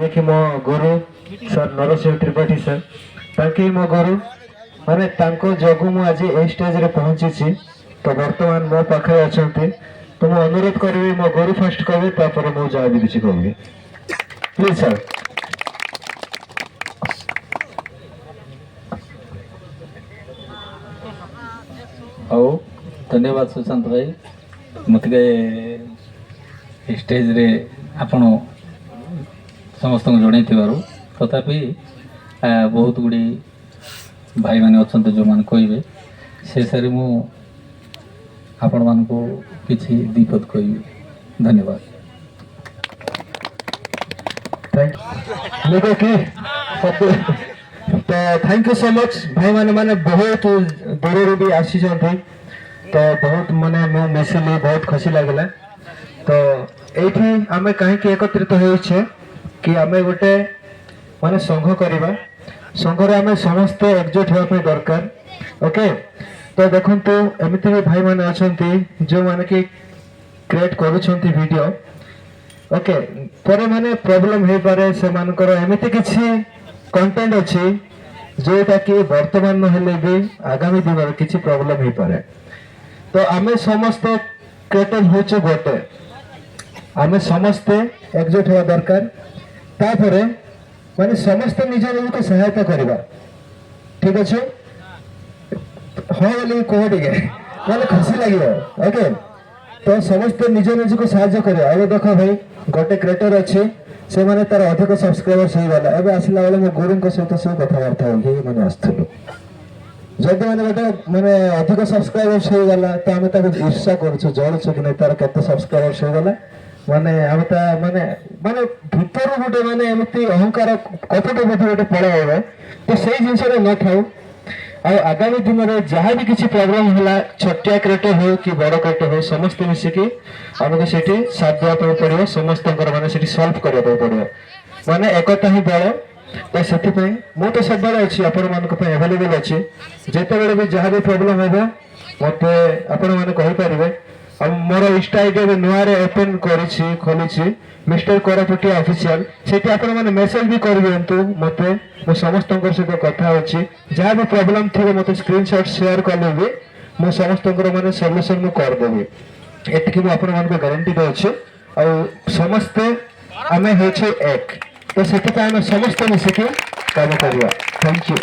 कि मो गुरु sir Narasimha Tripathi sir ताकि मो गुरु माने तांको जगु मु आज ए स्टेज रे पहुंची तो वर्तमान मो पाखे अछंती तो मु अनुरोध करबी मो गुरु फर्स्ट कहबे तापर मु जा भी किछि कहबी प्लीज सर। आओ धन्यवाद सुशांत भाई मत स्टेज रे आपण समस्त जड़े तथापि बहुत गुड़ी भाई मैंने अच्छा जो मैंने कहे से सारी मु आपण मान को किसी दीपद कह धन्यवाद। थैंक यू सो मच भाई माने माने बहुत दूर भी आसी तो बहुत माने मो मिसिली बहुत खुशी लगला तो एठी आमे कहीं एकत्रित होइछे कि आमे गोटे माने संघ करबा संघ रे आमे समस्त एकजुट होबा दरकार ओके। तो देखंतु एमिति भी भाई माने अछंती जो माने कि क्रिएट करूछंती वीडियो ओके पर माने प्रॉब्लम हे पारे से मानकर एमिति किछि कंटेंट अछि जोटा कि वर्तमान न हेले भी आगामी दिन में किछि प्रॉब्लम हे पारे तो आमे समस्त क्रिएटर होचे गोटे आमे समस्त एकजुट होबा दरकार तापरे माने समस्त निज को सहायता करबा ठीक अछि हाँ बोली कह टे माने खुशी लगे ओके। तो समस्त निज निज को साहाय्य करे अब देख भाई गोटे क्रिएटर अच्छे से माने तार अधिक सब्सक्राइबर्स हो गला एबे आसिला बेले मो गुरुଙ୍କ सहित सब कथाबार्ता हो माने आस्थुलु जदि माने गोटे माने अधिक सब्सक्राइबर्स हो गला तो आमे ताको ईर्ष्या करछु जळछु कि नै तार केते सब्सक्राइबर्स हो गला माने आमे ता माने माने भीतर गोटे माने एमती अहंकार कपट मध्ये गोटे पळे होबे तो सेही जिंस रे न थाउ आ आगामी दिन में जहाँ भी किसी प्रॉब्लम है छोटिया क्रिएटर हो कि बड़ क्रिएटर हो समस्त मिसिकी आमको सेठी साथ देवा पड़ो समस्त माने सेठी सॉल्व करबा पड़ो माने एकता ही बल तो से मु तो सब बड़े अच्छी आपण मानक अवेलेबल अच्छी जिते बड़े भी जहाँ भी प्रॉब्लम होगा मत आपण मैंने कहींपारे मोर इंस्टा आईडी नुआ ओपन करी खोली मिस्टर कोरापुटी ऑफिशियल सेठी आपण माने मेसेज भी कर दियंतु मते मो समस्त सहित कथा होची जहाँ भी प्रॉब्लम थी मत स्क्रीनशॉट शेयर कले भी मो समस्त माने सॉल्यूशन मु कर देबी एतिकी मु आपण मान गारंटी दउछि आ समस्त आमे होछे एक तो सेति आमे समस्त मिसिके काम करिया। Thank you.